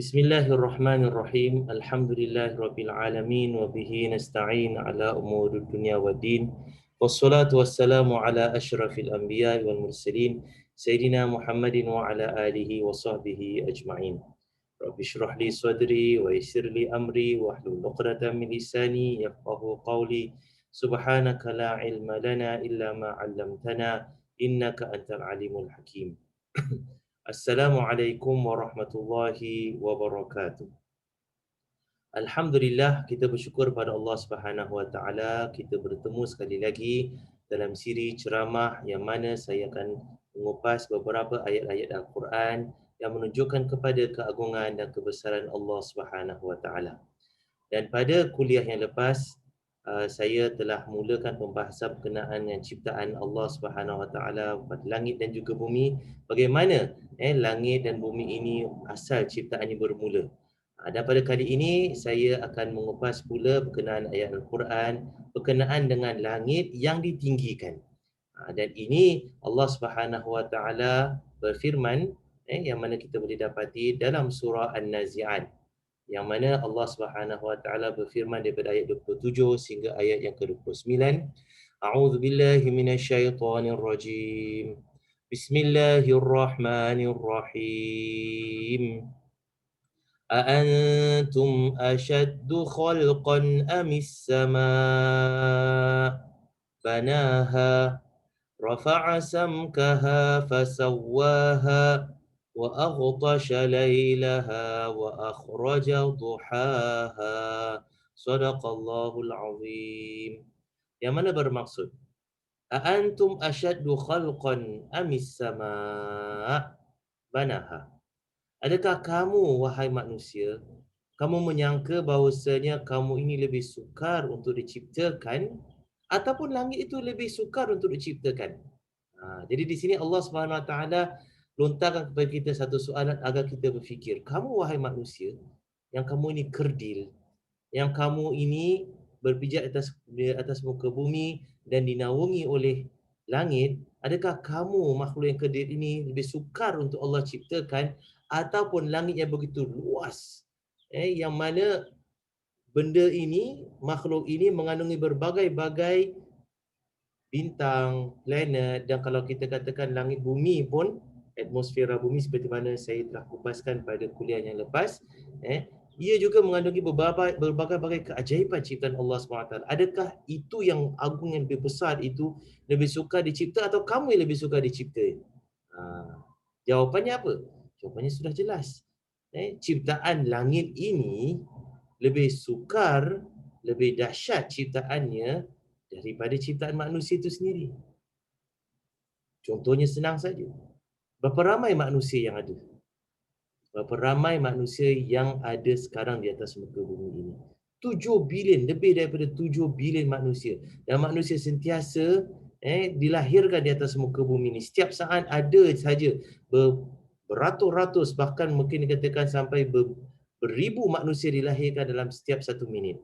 Bismillahirrahmanirrahim. Alhamdulillahirabbil alamin wa bihi nasta'in ala umuri dunya waddin. Wassalatu wassalamu ala asyrafil anbiya'i wal mursalin sayyidina Muhammadin wa ala alihi wa sahbihi ajma'in. Rabbi shrah li sadri wa yassir li amri wa hlul 'uqdatam min lisani yafqahu qawli. Subhanaka la ilma lana illa ma 'allamtana innaka antal alimul hakim. Assalamualaikum warahmatullahi wabarakatuh. Alhamdulillah, kita bersyukur pada Allah Subhanahu Wa Taala, kita bertemu sekali lagi dalam siri ceramah yang mana saya akan mengupas beberapa ayat-ayat Al-Quran yang menunjukkan kepada keagungan dan kebesaran Allah Subhanahu Wa Taala. Dan pada kuliah yang lepas, saya telah mulakan pembahasan berkenaan dengan ciptaan Allah Subhanahu Wa Taala pada langit dan juga bumi. Bagaimana langit dan bumi ini asal ciptaannya bermula. Dan pada kali ini saya akan mengupas pula berkenaan ayat Al-Quran berkenaan dengan langit yang ditinggikan. Dan ini Allah Subhanahu Wa Taala berfirman yang mana kita boleh dapati dalam surah An-Nazi'at, yang mana Allah Subhanahu Wa Taala berfirman daripada ayat 27 sehingga ayat yang ke-29. A'udzu billahi minasyaitonir rajim. Bismillahirrahmanirrahim. أأنتم أشد خلقا أم السماء بناها رفع سمكها فسواها وأغطش ليلها وأخرج ضحاها صدق الله العظيم. Yang mana bermaksud أأنتم أشد خلقا أم السماء بناها. Adakah kamu, wahai manusia, kamu menyangka bahawasanya kamu ini lebih sukar untuk diciptakan ataupun langit itu lebih sukar untuk diciptakan? Jadi di sini Allah Subhanahu Wa Taala lontarkan kepada kita satu soalan agar kita berfikir. Kamu, wahai manusia, yang kamu ini kerdil, yang kamu ini berpijak atas muka bumi dan dinaungi oleh langit, adakah kamu, makhluk yang kerdil ini, lebih sukar untuk Allah ciptakan ataupun langit yang begitu luas, yang mana benda ini, makhluk ini mengandungi berbagai-bagai bintang, planet, dan kalau kita katakan langit bumi pun, atmosfera bumi seperti mana saya telah kupaskan pada kuliah yang lepas, ia juga mengandungi berbagai-bagai keajaiban ciptaan Allah SWT. Adakah itu yang agung, yang lebih besar itu lebih suka dicipta atau kamu yang lebih suka dicipta? Jawapannya apa? Jawapannya sudah jelas. Ciptaan langit ini lebih sukar, lebih dahsyat ciptaannya daripada ciptaan manusia itu sendiri. Contohnya senang saja. Berapa ramai manusia yang ada? Berapa ramai manusia yang ada sekarang di atas muka bumi ini? 7 bilion, lebih daripada 7 bilion manusia. Dan manusia sentiasa dilahirkan di atas muka bumi ini. Setiap saat ada saja beratus-ratus, bahkan mungkin dikatakan sampai beribu manusia dilahirkan dalam setiap 1 minit.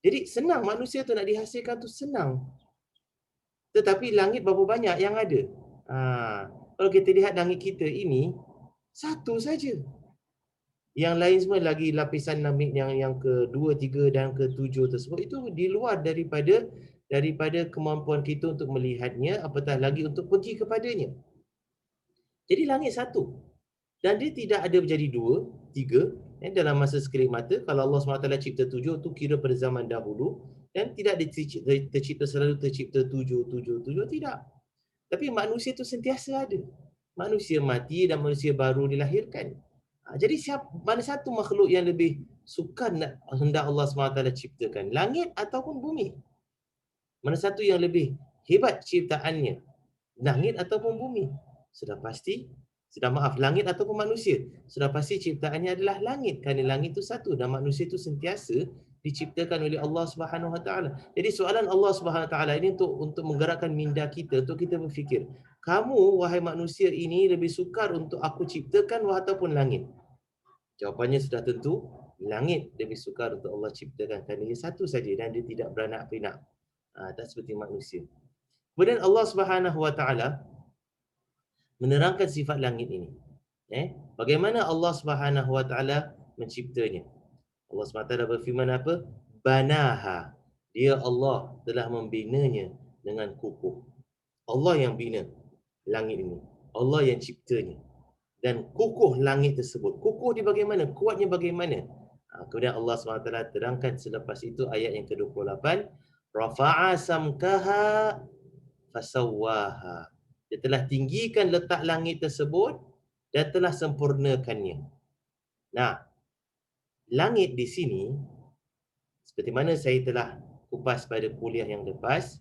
Jadi senang manusia tu nak dihasilkan tu senang. Tetapi langit berapa banyak yang ada? Kalau kita lihat langit kita ini, satu saja. Yang lain semua lagi lapisan langit yang ke-2, 3 dan ke-7 tersebut, itu di luar daripada kemampuan kita untuk melihatnya, apatah lagi untuk pergi kepadanya. Jadi langit satu. Dan dia tidak ada menjadi 2, 3 dalam masa sekelip mata. Kalau Allah SWT cipta 7 tu kira pada zaman dahulu, dan tidak tercipta selalu tercipta 7, 7, 7, tidak. Tapi manusia itu sentiasa ada. Manusia mati dan manusia baru dilahirkan. Jadi mana satu makhluk yang lebih sukar hendak Allah SWT ciptakan? Langit ataupun bumi? Mana satu yang lebih hebat ciptaannya? Langit ataupun bumi? Langit ataupun manusia? Sudah pasti ciptaannya adalah langit. Kerana langit itu satu dan manusia itu sentiasa diciptakan oleh Allah Subhanahu Wa Taala. Jadi soalan Allah Subhanahu Wa Taala ini untuk menggerakkan minda kita, untuk kita berfikir, kamu, wahai manusia ini, lebih sukar untuk aku ciptakan ataupun langit? Jawapannya sudah tentu, langit lebih sukar untuk Allah ciptakan kerana ia satu saja dan dia tidak beranak pinak. Tak seperti manusia. Kemudian Allah Subhanahu Wa Taala menerangkan sifat langit ini. Bagaimana Allah Subhanahu Wa Taala menciptanya? Allah SWT berfirman apa? Banaha. Dia Allah telah membinanya dengan kukuh. Allah yang bina langit ini. Allah yang ciptanya. Dan kukuh langit tersebut. Kukuh dia bagaimana? Kuatnya bagaimana? Kemudian Allah SWT terangkan selepas itu ayat yang ke-28. Rafa'a samkaha fasawwaha. Dia telah tinggikan letak langit tersebut dan telah sempurnakannya. Nah, langit di sini seperti mana saya telah kupas pada kuliah yang lepas,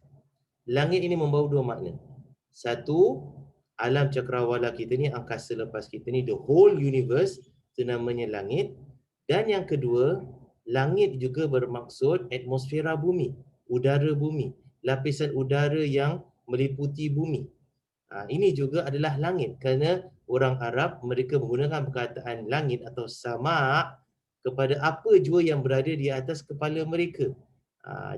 langit ini membawa dua makna. Satu, alam cakrawala kita ni, angkasa lepas kita ni, the whole universe, itu namanya langit. Dan yang kedua, langit juga bermaksud atmosfera bumi, udara bumi, lapisan udara yang meliputi bumi. Ini juga adalah langit kerana orang Arab mereka menggunakan perkataan langit atau sama' kepada apa jua yang berada di atas kepala mereka.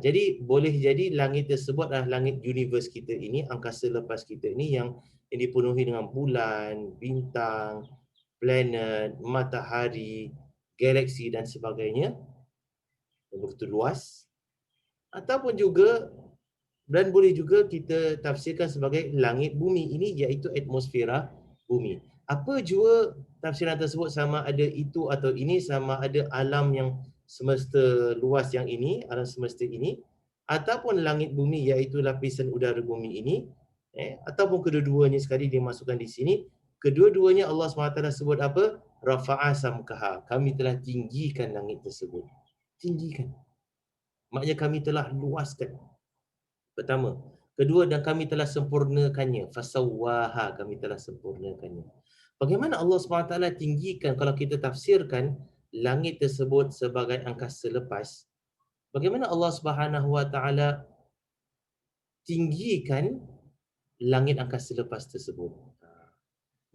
Jadi boleh jadi langit tersebut adalah langit universe kita ini, angkasa lepas kita ini yang dipenuhi dengan bulan, bintang, planet, matahari, galaksi dan sebagainya. Yang begitu luas. Ataupun juga dan boleh juga kita tafsirkan sebagai langit bumi ini, iaitu atmosfera bumi. Apa jua tafsiran tersebut, sama ada itu atau ini, sama ada alam yang semesta luas yang ini, alam semesta ini, ataupun langit bumi iaitu lapisan udara bumi ini, ataupun kedua-duanya sekali dimasukkan di sini, kedua-duanya Allah SWT sebut apa? Rafa'a samkaha. Kami telah tinggikan langit tersebut. Tinggikan. Maknanya kami telah luaskan. Pertama. Kedua, dan kami telah sempurnakannya. Fasawwaha, kami telah sempurnakannya. Bagaimana Allah SWT tinggikan, kalau kita tafsirkan langit tersebut sebagai angkasa lepas, bagaimana Allah SWT tinggikan langit angkasa lepas tersebut?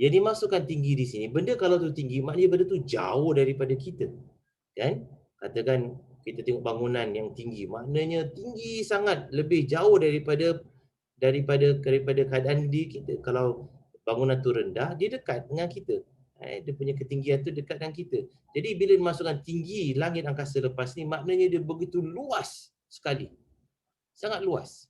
Yang dimasukkan tinggi di sini, benda kalau tu tinggi, maknanya benda tu jauh daripada kita. Kan? Katakan kita tengok bangunan yang tinggi, maknanya tinggi sangat, lebih jauh daripada keadaan diri kita. Kalau bangunan tu rendah, dia dekat dengan kita. Dia punya ketinggian tu dekat dengan kita. Jadi bila dimasukkan tinggi langit angkasa lepas ni, maknanya dia begitu luas sekali. Sangat luas.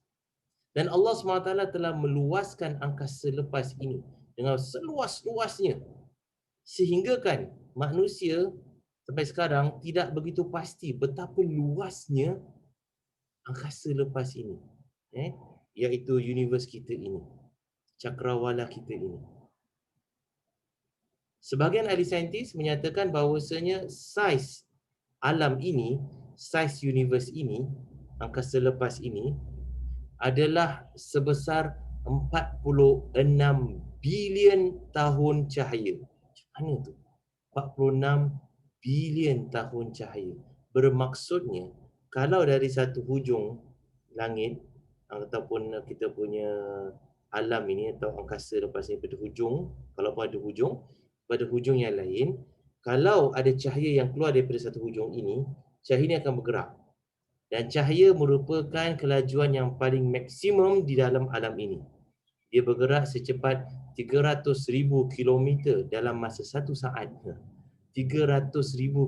Dan Allah SWT telah meluaskan angkasa lepas ini dengan seluas-luasnya. Sehingga kan manusia sampai sekarang tidak begitu pasti betapa luasnya angkasa lepas ini. Iaitu universe kita ini, cakrawala kita ini. Sebahagian ahli saintis menyatakan bahawasanya saiz alam ini, saiz universe ini, angkasa lepas ini adalah sebesar 46 bilion tahun cahaya. Macam mana tu? 46 bilion tahun cahaya. Bermaksudnya, kalau dari satu hujung langit ataupun kita punya alam ini atau angkasa lepas ini pada hujung, kalau pada hujung yang lain, kalau ada cahaya yang keluar daripada satu hujung ini, cahaya ini akan bergerak. Dan cahaya merupakan kelajuan yang paling maksimum di dalam alam ini. Dia bergerak secepat 300,000 kilometer dalam masa 1 saat. 300,000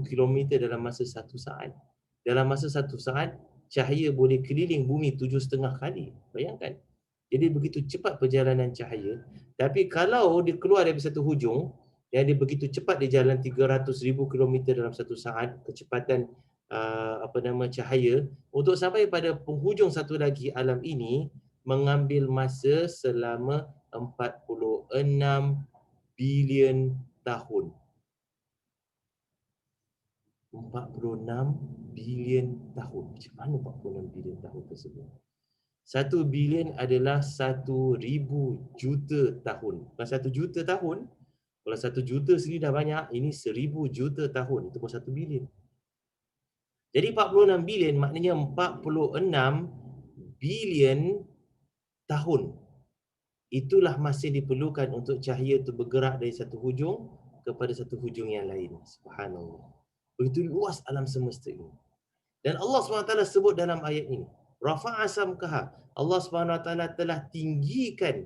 kilometer dalam masa 1 saat. Dalam masa 1 saat, cahaya boleh keliling bumi 7,5 kali. Bayangkan. Jadi begitu cepat perjalanan cahaya. Tapi kalau dia keluar dari satu hujung, dan dia begitu cepat dia jalan 300,000 kilometer dalam 1 saat, kecepatan cahaya, untuk sampai pada penghujung satu lagi alam ini, mengambil masa selama 46 bilion tahun. 46 bilion tahun. Macam mana 46 bilion tahun tersebut? 1 bilion adalah 1,000 juta tahun. Bukan 1 juta tahun. Kalau 1 juta sendiri dah banyak, ini 1,000 juta tahun. Itu pun 1 bilion. Jadi 46 bilion maknanya 46 bilion tahun. Itulah masa yang diperlukan untuk cahaya itu bergerak dari satu hujung kepada satu hujung yang lain. Subhanallah. Begitu luas alam semesta ini. Dan Allah SWT sebut dalam ayat ini, Rafa'a samkaha. Allah SWT telah tinggikan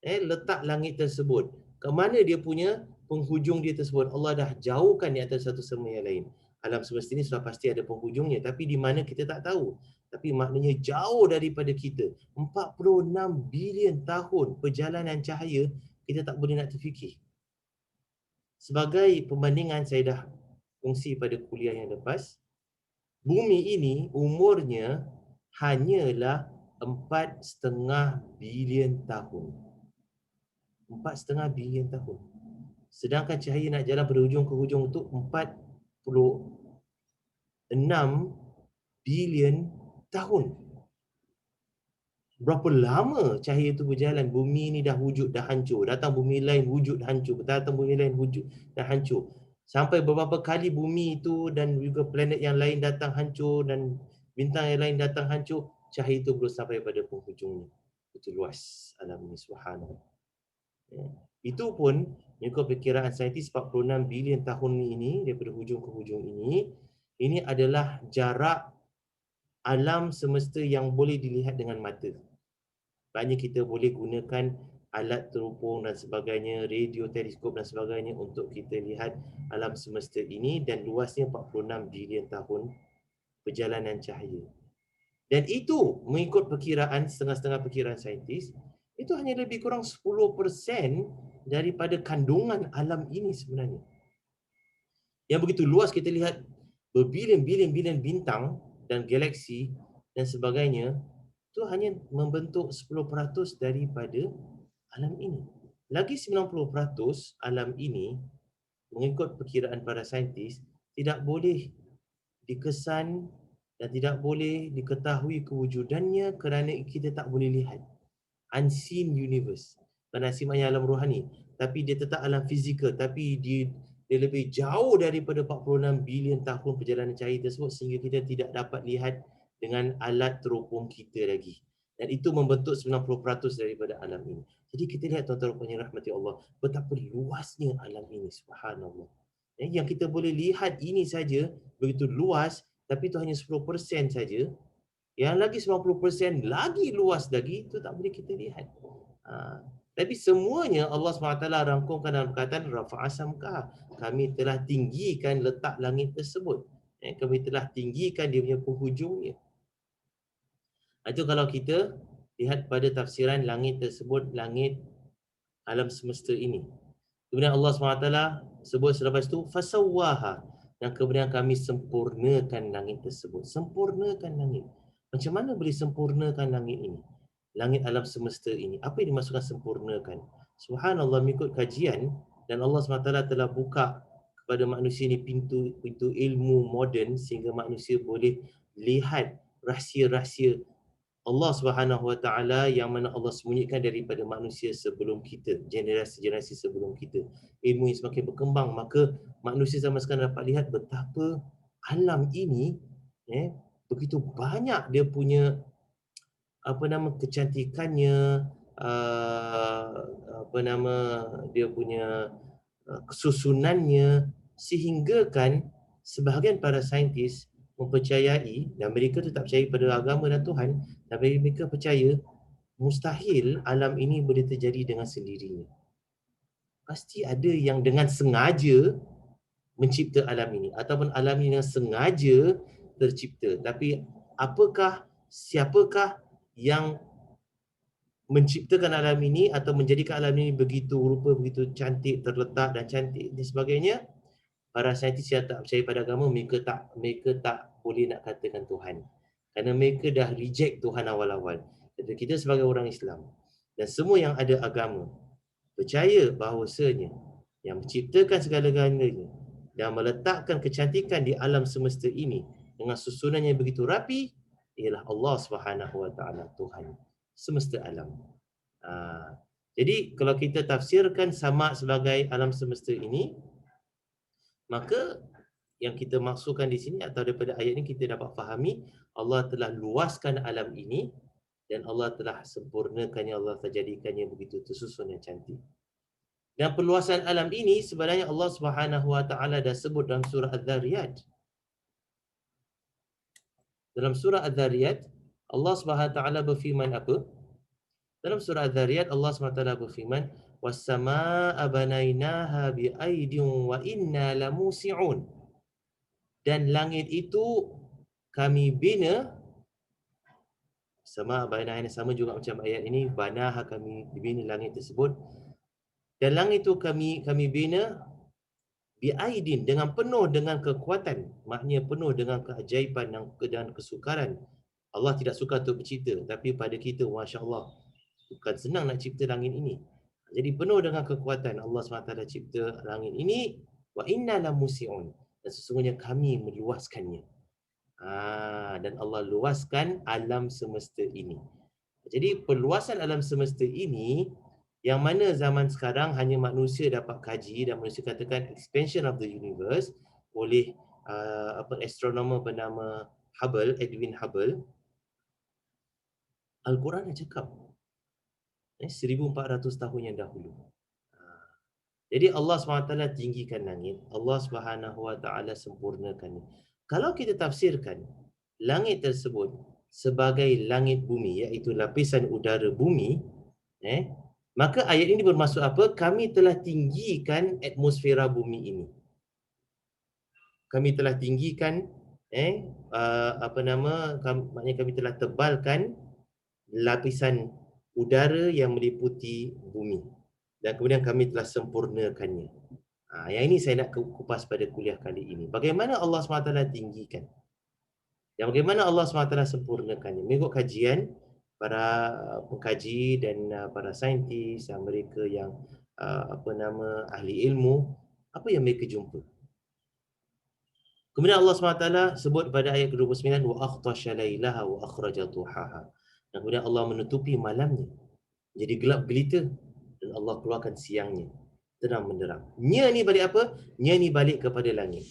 letak langit tersebut. Ke mana dia punya penghujung dia tersebut. Allah dah jauhkan di antara satu sama yang lain. Alam semesta ini sudah pasti ada penghujungnya, tapi di mana kita tak tahu. Tapi maknanya jauh daripada kita. 46 bilion tahun perjalanan cahaya, kita tak boleh nak terfikir. Sebagai perbandingan, saya dah kongsi pada kuliah yang lepas, bumi ini umurnya hanyalah 4,5 bilion tahun. 4,5 bilion tahun. Sedangkan cahaya nak jalan dari hujung ke hujung tu 46 bilion tahun. Berapa lama cahaya itu berjalan? Bumi ni dah wujud, dah hancur. Datang bumi lain wujud, hancur. Datang bumi lain wujud, dah hancur. Sampai beberapa kali bumi itu dan juga planet yang lain datang hancur dan bintang yang lain datang hancur, cahaya itu belum sampai pada penghujungnya. Itu luas alam ini, subhanallah. Ya. Itu pun mengikut perkiraan saintis 46 bilion tahun ini, daripada hujung ke hujung ini adalah jarak alam semesta yang boleh dilihat dengan mata. Maknanya kita boleh gunakan alat terupung dan sebagainya, radio, teleskop dan sebagainya untuk kita lihat alam semesta ini, dan luasnya 46 bilion tahun perjalanan cahaya. Dan itu mengikut perkiraan, setengah-setengah perkiraan saintis, itu hanya lebih kurang 10% daripada kandungan alam ini sebenarnya. Yang begitu luas, kita lihat berbilion-bilion bintang dan galaksi dan sebagainya, itu hanya membentuk 10% daripada alam ini. Lagi 90% alam ini, mengikut perkiraan para saintis, tidak boleh dikesan dan tidak boleh diketahui kewujudannya kerana kita tak boleh lihat. Unseen universe. Bukan unseen maknanya alam rohani, tapi dia tetap alam fizikal, tapi dia lebih jauh daripada 46 bilion tahun perjalanan cahaya tersebut, sehingga kita tidak dapat lihat dengan alat terupung kita lagi. Dan itu membentuk 90% daripada alam ini. Jadi kita lihat tuan-tuan yang rahmati Allah, betapa luasnya alam ini, subhanallah. Yang kita boleh lihat ini saja begitu luas, tapi itu hanya 10% saja. Yang lagi 90% lagi luas lagi, itu tak boleh kita lihat. Tapi semuanya Allah SWT rangkumkan dalam perkataan rafa'a samkah. Kami telah tinggikan letak langit tersebut. Kami telah tinggikan dia punya penghujungnya. Itu kalau kita lihat pada tafsiran langit tersebut, langit alam semesta ini. Kemudian Allah SWT sebut selepas itu fasawwaha, dan kemudian kami sempurnakan langit tersebut. Sempurnakan langit. Macam mana boleh sempurnakan langit ini? Langit alam semesta ini. Apa yang dimaksudkan sempurnakan? Subhanallah, mengikut kajian, dan Allah SWT telah buka kepada manusia ini pintu ilmu moden, sehingga manusia boleh lihat rahsia-rahsia Allah Subhanahu Wa Taala yang mana Allah sembunyikan daripada manusia sebelum kita, generasi-generasi sebelum kita. Ilmu yang semakin berkembang, maka manusia zaman sekarang dapat lihat betapa alam ini begitu banyak dia punya kecantikannya, dia punya kesusunannya, sehingga kan sebahagian para saintis mempercayai, dan mereka tetap percaya pada agama dan Tuhan, tapi mereka percaya mustahil alam ini boleh terjadi dengan sendirinya. Pasti ada yang dengan sengaja mencipta alam ini, ataupun alam ini dengan sengaja tercipta. Tapi siapakah yang menciptakan alam ini atau menjadikan alam ini begitu rupa, begitu cantik, terletak dan cantik dan sebagainya? Para saintis yang tak percaya pada agama, mereka tak boleh nak katakan Tuhan. Kerana mereka dah reject Tuhan awal-awal. Jadi kita sebagai orang Islam dan semua yang ada agama percaya bahawasanya yang menciptakan segala-galanya dan meletakkan kecantikan di alam semesta ini dengan susunan yang begitu rapi ialah Allah Subhanahu Wa Taala, Tuhan semesta alam. Jadi kalau kita tafsirkan sama sebagai alam semesta ini, maka yang kita maksudkan di sini atau daripada ayat ini kita dapat fahami Allah telah luaskan alam ini dan Allah telah sempurnakannya, Allah telah jadikannya begitu tersusun dan cantik. Dan perluasan alam ini sebenarnya Allah Subhanahu Wa Taala dah sebut dalam surah Az-Zariyat. Dalam surah Az-Zariyat Allah Subhanahu Wa Taala berfirman apa? Dalam surah Az-Zariyat Allah SWT berfirman, was-samaa'a banainaha bi'aidin wa inna lamusi'un. Dan langit itu kami bina, sama banaina sama juga macam ayat ini, banaha kami bina langit tersebut, dan langit itu kami bina bi'aidin dengan penuh dengan kekuatan, maknanya penuh dengan keajaiban dan kesukaran. Allah tidak suka untuk bercipta, tapi pada kita, Masya Allah, bukan senang nak cipta langit ini. Jadi penuh dengan kekuatan Allah SWT cipta langit ini. Wa inna la musi'un. Dan sesungguhnya kami meluaskannya. Dan Allah luaskan alam semesta ini. Jadi perluasan alam semesta ini, yang mana zaman sekarang hanya manusia dapat kaji, dan manusia katakan expansion of the universe oleh astronomer bernama Hubble, Edwin Hubble. Al-Quran dah cakap 1400 tahun yang dahulu. Jadi Allah SWT tinggikan langit, Allah SWT sempurnakannya. Kalau kita tafsirkan langit tersebut sebagai langit bumi, iaitu lapisan udara bumi, maka ayat ini bermaksud apa? Kami telah tinggikan atmosfera bumi ini. Kami telah tinggikan maknanya kami telah tebalkan lapisan udara yang meliputi bumi, dan kemudian kami telah sempurnakannya. Yang ini saya nak kupas pada kuliah kali ini. Bagaimana Allah SWT tinggikan, dan bagaimana Allah SWT sempurnakannya. Mengikut kajian para pengkaji dan para saintis, mereka yang ahli ilmu, apa yang mereka jumpa. Kemudian Allah SWT sebut pada ayat ke-29, wa akhtasha lailaha wa akhraja duhaha. Dan kemudian Allah menutupi malamnya, jadi gelap gelita, dan Allah keluarkan siangnya, terang menderang. Nya ni balik apa? Nya ni balik kepada langit.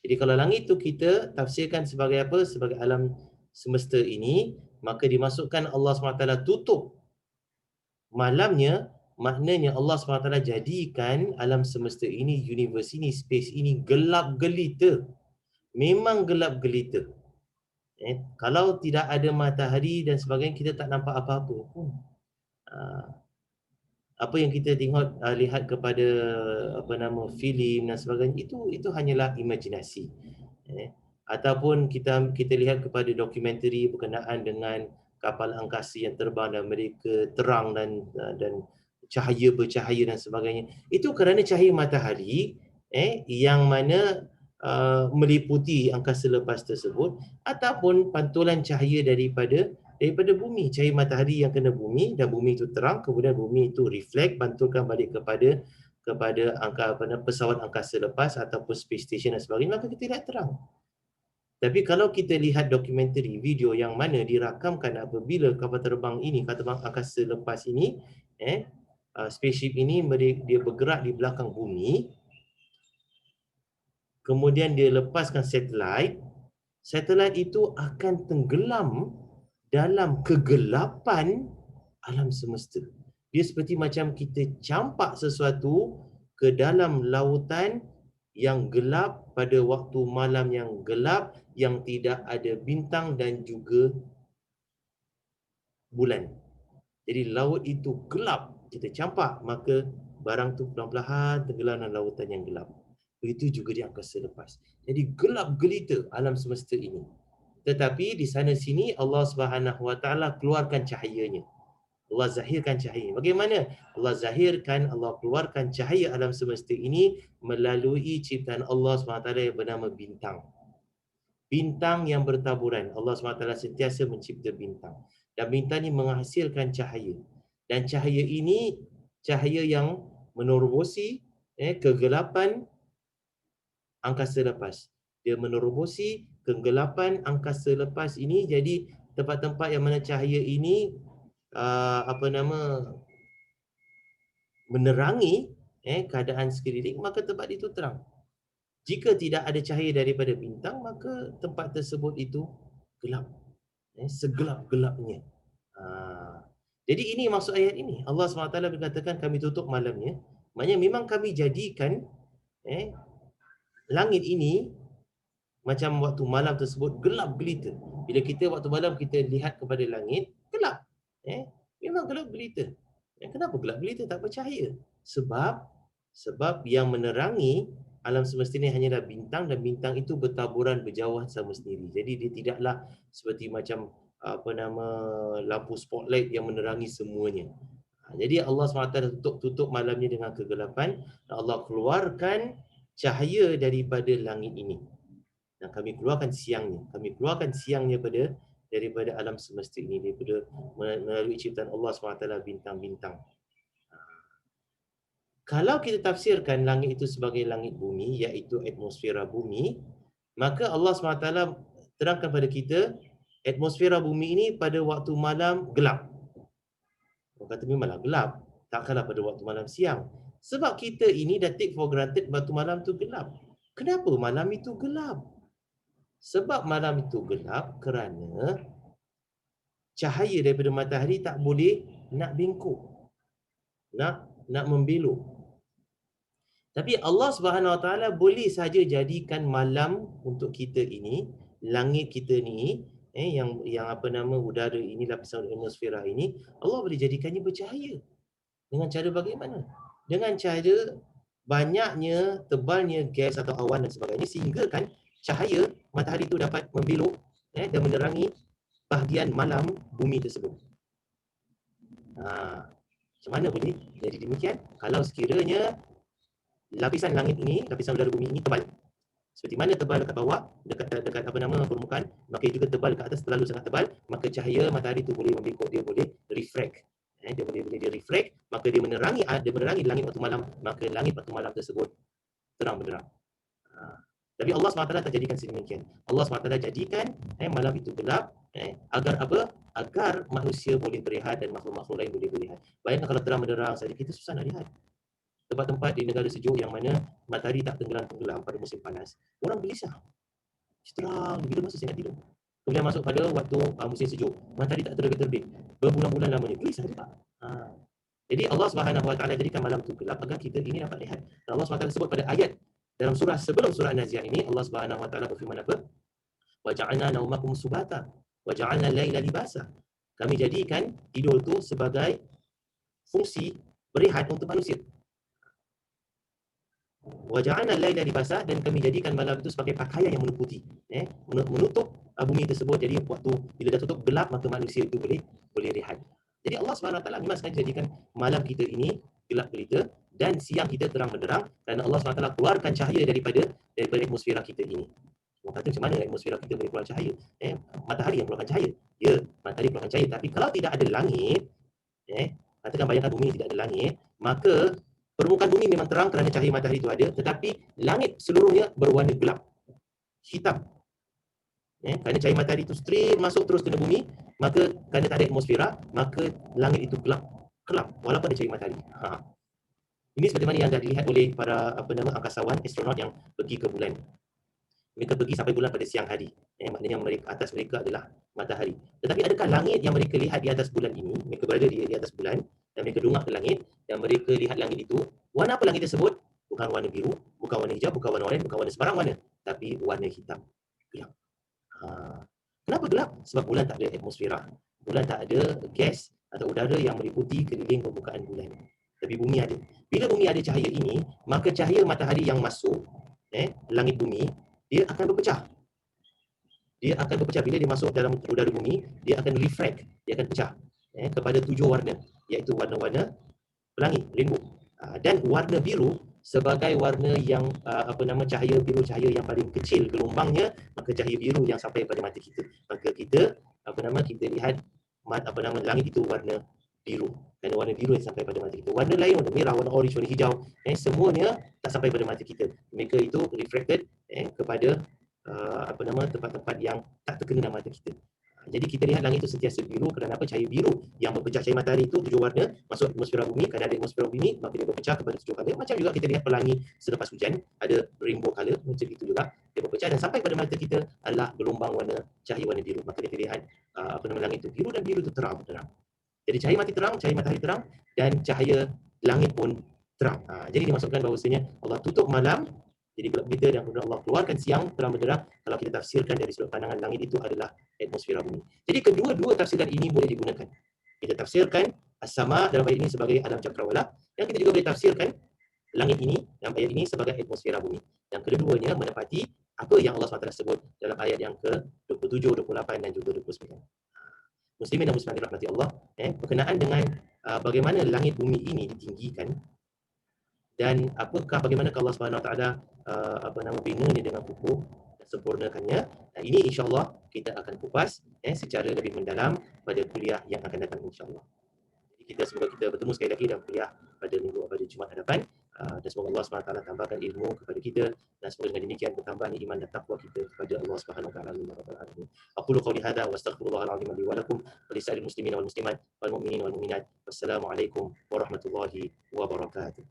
Jadi kalau langit tu kita tafsirkan sebagai apa? Sebagai alam semesta ini, maka dimasukkan Allah SWT tutup malamnya, maknanya Allah SWT jadikan alam semesta ini, universe ini, space ini gelap gelita. Memang gelap gelita. Kalau tidak ada matahari dan sebagainya, kita tak nampak apa-apa pun. Apa yang kita tengok, lihat kepada filem dan sebagainya, itu hanyalah imajinasi. Ataupun kita lihat kepada dokumentari berkenaan dengan kapal angkasa yang terbang dan mereka terang dan cahaya bercahaya dan sebagainya. Itu kerana cahaya matahari yang mana meliputi angkasa lepas tersebut, ataupun pantulan cahaya daripada bumi, cahaya matahari yang kena bumi, dan bumi itu terang, kemudian bumi itu reflect, pantulkan balik kepada pesawat angkasa lepas ataupun space station dan sebagainya, maka kita lihat terang. Tapi kalau kita lihat dokumentari, video yang mana dirakamkan apabila kapal terbang ini, kapal terbang angkasa lepas ini, spaceship ini, dia bergerak di belakang bumi, kemudian dia lepaskan satelit itu akan tenggelam dalam kegelapan alam semesta. Dia seperti macam kita campak sesuatu ke dalam lautan yang gelap pada waktu malam yang gelap, yang tidak ada bintang dan juga bulan. Jadi laut itu gelap, kita campak, maka barang tu perlahan-lahan tenggelam dalam lautan yang gelap. Begitu juga di angkasa lepas. Jadi gelap gelita alam semesta ini. Tetapi di sana sini Allah SWT keluarkan cahayanya. Allah zahirkan cahaya. Bagaimana? Allah zahirkan, Allah keluarkan cahaya alam semesta ini melalui ciptaan Allah SWT yang bernama bintang. Bintang yang bertaburan. Allah SWT sentiasa mencipta bintang. Dan bintang ini menghasilkan cahaya. Dan cahaya ini cahaya yang menerobosi kegelapan angkasa lepas. Dia menerobosi kegelapan angkasa lepas ini. Jadi tempat-tempat yang mana cahaya ini menerangi keadaan sekeliling, maka tempat itu terang. Jika tidak ada cahaya daripada bintang, maka tempat tersebut itu gelap. Segelap-gelapnya. Jadi ini maksud ayat ini. Allah SWT berkatakan kami tutup malamnya. Maknanya memang kami jadikan langit ini macam waktu malam tersebut gelap gelita. Bila kita waktu malam kita lihat kepada langit, gelap. Memang gelap gelita. Kenapa gelap gelita? Tak bercahaya. Sebab yang menerangi alam semesta ini hanyalah bintang, dan bintang itu bertaburan berjauhan sama sendiri. Jadi dia tidaklah seperti macam lampu spotlight yang menerangi semuanya. Jadi Allah SWT tutup malamnya dengan kegelapan, dan Allah keluarkan cahaya daripada langit ini. Dan kami keluarkan siangnya daripada alam semesta ini, daripada melalui ciptaan Allah SWT bintang-bintang. Kalau kita tafsirkan langit itu sebagai langit bumi, iaitu atmosfera bumi, maka Allah SWT terangkan pada kita, atmosfera bumi ini pada waktu malam gelap. Orang kata memanglah gelap, takkanlah pada waktu malam siang. Sebab kita ini dah take for granted waktu malam tu gelap. Kenapa malam itu gelap? Sebab malam itu gelap kerana cahaya daripada matahari tak boleh nak bengkok, nak membelok. Tapi Allah Subhanahu Wa Taala boleh saja jadikan malam untuk kita ini, langit kita ni, yang udara ini, lapisan atmosfera ini, Allah boleh jadikannya bercahaya. Dengan cara bagaimana? Dengan cara banyaknya, tebalnya gas atau awan dan sebagainya, sehingga kan cahaya matahari itu dapat membelok dan menerangi bahagian malam bumi tersebut. Macam mana boleh jadi demikian? Kalau sekiranya lapisan langit ini, lapisan udara bumi ini tebal. Seperti mana tebal dekat bawah, dekat permukaan, maka juga tebal dekat atas, terlalu sangat tebal, maka cahaya matahari itu boleh membengkok, dia boleh refract. Dia refract, maka dia menerangi langit waktu malam, maka langit waktu malam tersebut terang benderang. Tapi Allah SWT tak jadikan sedemikian. Allah SWT jadikan malam itu gelap, agar apa? Agar manusia boleh berehat dan makhluk-makhluk lain boleh berehat. Bayangkan kalau terang benderang saja, kita susah nak lihat. Tempat-tempat di negara sejuk yang mana matahari tak tenggelam pada musim panas, orang gelisah. Terang, bila masa saya nak tidur. Kemudian masuk pada waktu musim sejuk, matahari tak terbit-terbit, berbulan-bulan lamanya, gelisah juga. Jadi Allah Subhanahu Wa Taala jadikan malam itu gelap agar kita ini dapat lihat. Dan Allah SWT sebut pada ayat dalam surah sebelum surah Nazi'at ini, Allah Subhanahu Wa Taala berfirman apa? Wa ja'alna naumakum subata wa ja'alna al-laila libasa. Kami jadikan tidur itu sebagai fungsi berehat untuk manusia. Wa ja'alna al-laila libasa, dan kami jadikan malam itu sebagai pakaian yang menutupi, menutup bumi tersebut. Jadi waktu bila dah tutup gelap, maka manusia itu boleh rehat. Jadi Allah SWT memang sengaja jadikan malam kita ini gelap gelita dan siang kita terang benderang, kerana Allah SWT keluarkan cahaya daripada atmosfera kita ini. Orang kata macam mana atmosfera kita boleh keluar cahaya? Matahari yang keluarkan cahaya. Ya, matahari keluarkan cahaya, tapi kalau tidak ada langit, katakan bayangkan bumi tidak ada langit, maka permukaan bumi memang terang kerana cahaya matahari itu ada, tetapi langit seluruhnya berwarna gelap, hitam. Kerana cahaya matahari itu straight masuk terus ke bumi, maka kerana tak ada atmosfera, maka langit itu gelap walaupun ada cahaya matahari. Ini seperti mana yang dah dilihat oleh para angkasawan, astronot yang pergi ke bulan. Mereka pergi sampai bulan pada siang hari. Maknanya atas mereka adalah matahari. Tetapi adakah langit yang mereka lihat di atas bulan ini, mereka berada di atas bulan dan mereka dongak ke langit dan mereka lihat langit itu, warna apa langit tersebut? Bukan warna biru, bukan warna hijau, bukan warna oranye, bukan warna sebarang warna, tapi warna hitam, gelap. Kenapa gelap? Sebab bulan tak ada atmosfera. Bulan tak ada gas atau udara yang meliputi keliling permukaan bulan. Tapi bumi ada. Bila bumi ada cahaya ini, maka cahaya matahari yang masuk langit bumi, dia akan berpecah. Bila dia masuk dalam udara bumi, dia akan refract, dia akan pecah kepada 7 warna, iaitu warna-warna pelangi, rainbow. Dan warna biru sebagai warna yang cahaya biru, cahaya yang paling kecil gelombangnya, maka cahaya biru yang sampai pada mata kita. Maka kita kita lihat langit itu warna biru. Kerana warna biru yang sampai pada mata kita. Warna lain, warna merah, warna orange, warna hijau, semuanya tak sampai pada mata kita. Mereka itu reflected kepada tempat-tempat yang tak terkena mata kita. Jadi kita lihat langit itu sentiasa biru kerana apa? Cahaya biru yang berpecah, cahaya matahari itu 7 warna masuk atmosfera bumi. Kerana ada atmosfera bumi, maka dia berpecah kepada 7 warna. Macam juga kita lihat pelangi selepas hujan, ada rainbow color, macam itu juga dia berpecah dan sampai pada mata kita adalah gelombang warna cahaya warna biru. Maka kita lihat langit itu biru dan biru itu terang. Jadi cahaya matahari terang dan cahaya langit pun terang. Jadi dimaksudkan bahawasanya Allah tutup malam jadi gelap gulita dan kemudian Allah keluarkan siang terang benderang. Kalau kita tafsirkan dari sudut pandangan langit itu adalah atmosfera bumi. Jadi kedua-dua tafsiran ini boleh digunakan. Kita tafsirkan as-sama dalam ayat ini sebagai alam cakrawala. Dan kita juga boleh tafsirkan langit ini, dalam ayat ini, sebagai atmosfera bumi. Yang keduanya menepati apa yang Allah SWT sebut dalam ayat yang ke-27, 28 dan juga 29. Muslimin dan muslimat dirahmati Allah, berkenaan dengan bagaimana langit bumi ini ditinggikan dan bagaimana Allah Subhanahu Wa Taala binanya dengan kukuh dan sempurnakannya. Dan ini insya-Allah kita akan kupas secara lebih mendalam pada kuliah yang akan datang insya-Allah. Jadi semoga kita bertemu sekali lagi dalam kuliah pada Jumaat hadapan. Dan semoga Allah SWT tambahkan ilmu kepada kita, dan semoga dengan demikian bertambahnya iman dan takwa kita kepada Allah Subhanahu wa taala. Aqulu qawli hadza wa astaghfirullahal azim li wa lakum wa lisa'iril muslimin wal muslimat wal mu'minin wal mu'minat. Wassalamu alaikum warahmatullahi wabarakatuh.